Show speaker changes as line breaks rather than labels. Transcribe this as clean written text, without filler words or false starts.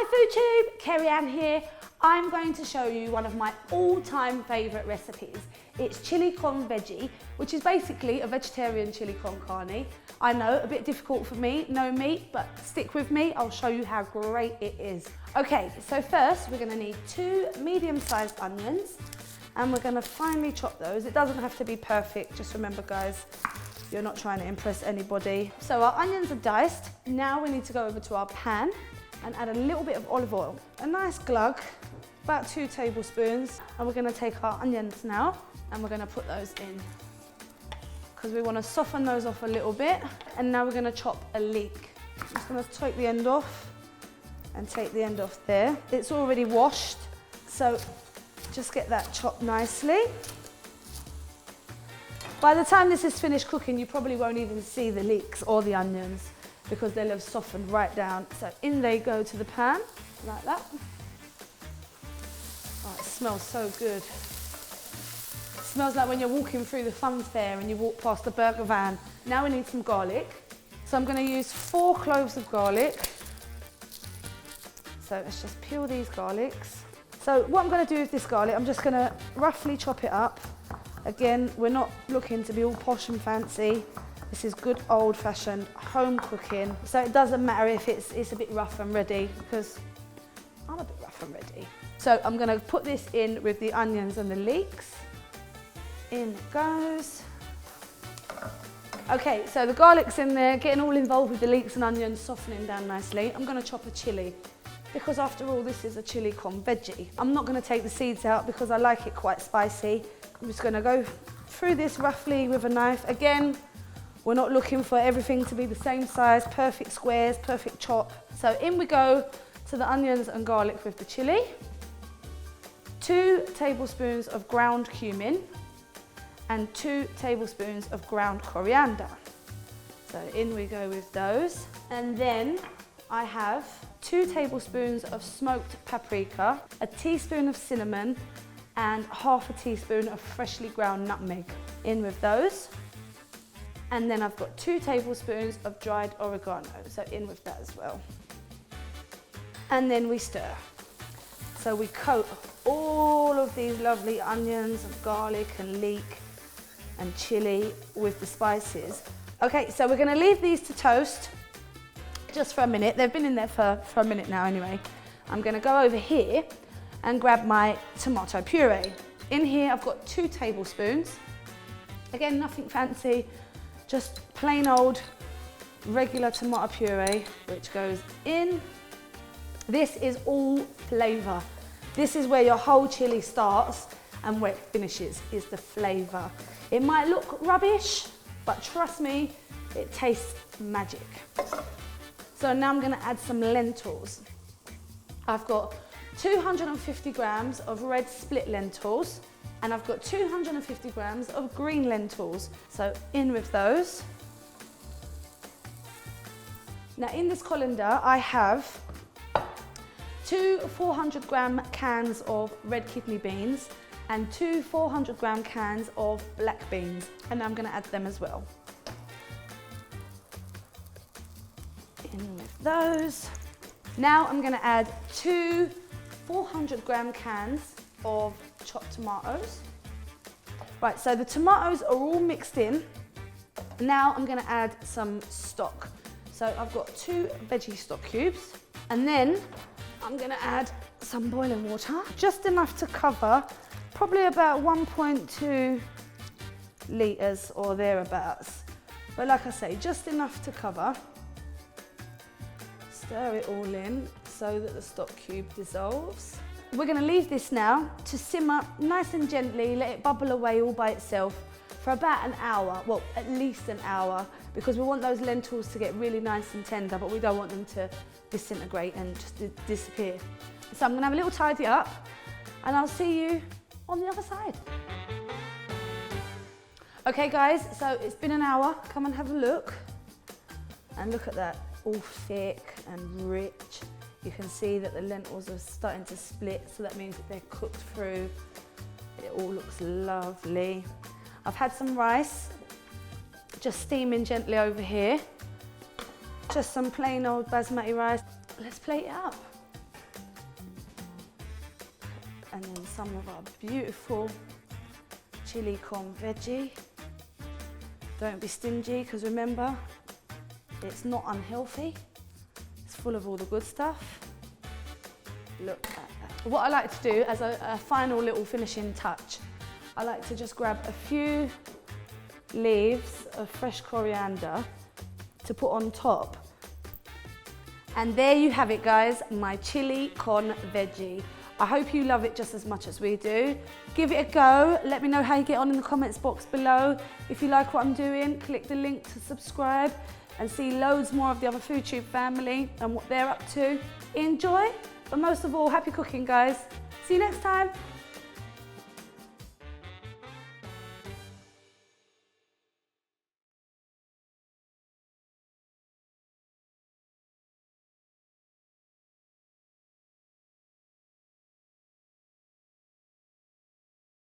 Hi FoodTube, Kerry Ann here. I'm going to show you one of my all-time favourite recipes. It's chili con veggie, which is basically a vegetarian chili con carne. I know, a bit difficult for me, no meat, but stick with me, I'll show you how great it is. Okay, so first we're gonna need 2 medium-sized onions, and we're gonna finely chop those. It doesn't have to be perfect, just remember guys, you're not trying to impress anybody. So our onions are diced. Now we need to go over to our pan and add a little bit of olive oil. A nice glug, about 2 tablespoons. And we're gonna take our onions now and we're gonna put those in because we wanna soften those off a little bit. And now we're gonna chop a leek. I'm just gonna take the end off and take the end off there. It's already washed, so just get that chopped nicely. By the time this is finished cooking, you probably won't even see the leeks or the onions because they'll have softened right down. So in they go to the pan, like that. Oh, it smells so good. It smells like when you're walking through the fun fair and you walk past the burger van. Now we need some garlic. So I'm gonna use 4 cloves of garlic. So let's just peel these garlics. So what I'm gonna do with this garlic, I'm just gonna roughly chop it up. Again, we're not looking to be all posh and fancy. This is good old-fashioned home cooking. So it doesn't matter if it's a bit rough and ready because I'm a bit rough and ready. So I'm gonna put this in with the onions and the leeks. In it goes. Okay, so the garlic's in there, getting all involved with the leeks and onions, softening down nicely. I'm gonna chop a chilli because after all, this is a chili con veggie. I'm not gonna take the seeds out because I like it quite spicy. I'm just gonna go through this roughly with a knife. Again, we're not looking for everything to be the same size, perfect squares, perfect chop. So in we go to the onions and garlic with the chili. 2 tablespoons of ground cumin and 2 tablespoons of ground coriander. So in we go with those. And then I have 2 tablespoons of smoked paprika, a teaspoon of cinnamon, and half a teaspoon of freshly ground nutmeg. In with those. And then I've got 2 tablespoons of dried oregano, so in with that as well. And then we stir. So we coat all of these lovely onions and garlic and leek and chili with the spices. Okay, so we're gonna leave these to toast just for a minute. They've been in there for a minute now anyway. I'm gonna go over here and grab my tomato puree. In here I've got 2 tablespoons. Again, nothing fancy, just plain old regular tomato puree, which goes in. This is all flavour. This is where your whole chili starts and where it finishes is the flavour. It might look rubbish, but trust me, it tastes magic. So now I'm gonna add some lentils. I've got 250 grams of red split lentils, and I've got 250 grams of green lentils. So in with those. Now in this colander, I have 2 400 gram cans of red kidney beans and 2 400 gram cans of black beans. And I'm gonna add them as well. In with those. Now I'm gonna add 2 400 gram cans of chopped tomatoes. Right, so the tomatoes are all mixed in. Now I'm gonna add some stock. So I've got 2 veggie stock cubes, and then I'm gonna add some boiling water, just enough to cover probably about 1.2 litres or thereabouts. But like I say, just enough to cover. Stir it all in so that the stock cube dissolves. We're gonna leave this now to simmer nice and gently, let it bubble away all by itself for about an hour, well, at least an hour, because we want those lentils to get really nice and tender, but we don't want them to disintegrate and just disappear. So I'm gonna have a little tidy up, and I'll see you on the other side. Okay guys, so it's been an hour. Come and have a look. And look at that, all thick and rich. You can see that the lentils are starting to split, so that means that they're cooked through. It all looks lovely. I've had some rice, just steaming gently over here. Just some plain old basmati rice. Let's plate it up. And then some of our beautiful chili con veggie. Don't be stingy, because remember, it's not unhealthy. It's full of all the good stuff. Look at that. What I like to do as a final little finishing touch, I like to just grab a few leaves of fresh coriander to put on top. And there you have it, guys, my chili con veggie. I hope you love it just as much as we do. Give it a go. Let me know how you get on in the comments box below. If you like what I'm doing, click the link to subscribe and see loads more of the other FoodTube family and what they're up to. Enjoy, but most of all, happy cooking, guys. See you next time.